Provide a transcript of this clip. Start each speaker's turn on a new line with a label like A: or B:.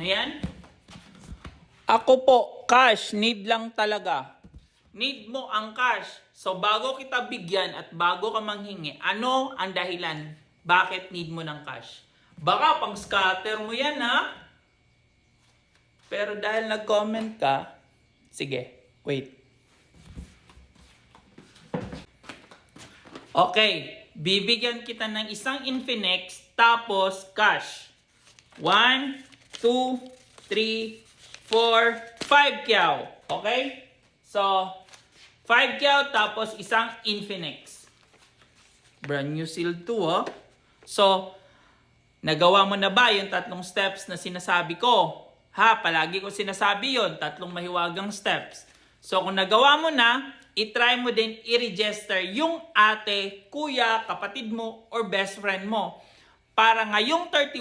A: Ano yan? Ako po, cash. Need lang talaga. Need mo ang cash. So, bago kita bigyan at bago ka manghingi, ano ang dahilan? Bakit need mo ng cash? Baka pang scatter mo yan, ha? Pero dahil nag-comment ka, sige, wait. Okay, bibigyan kita ng isang Infinix tapos cash. 1, 2, 3, 4, 5 kyaw. Okay? So, 5 kyaw tapos isang Infinix. Brand new seal 2, oh. So, nagawa mo na ba yung tatlong steps na sinasabi ko? Ha, palagi ko sinasabi yon, tatlong mahiwagang steps. So, kung nagawa mo na, itry mo din i-register yung ate, kuya, kapatid mo, or best friend mo. Para ngayong 30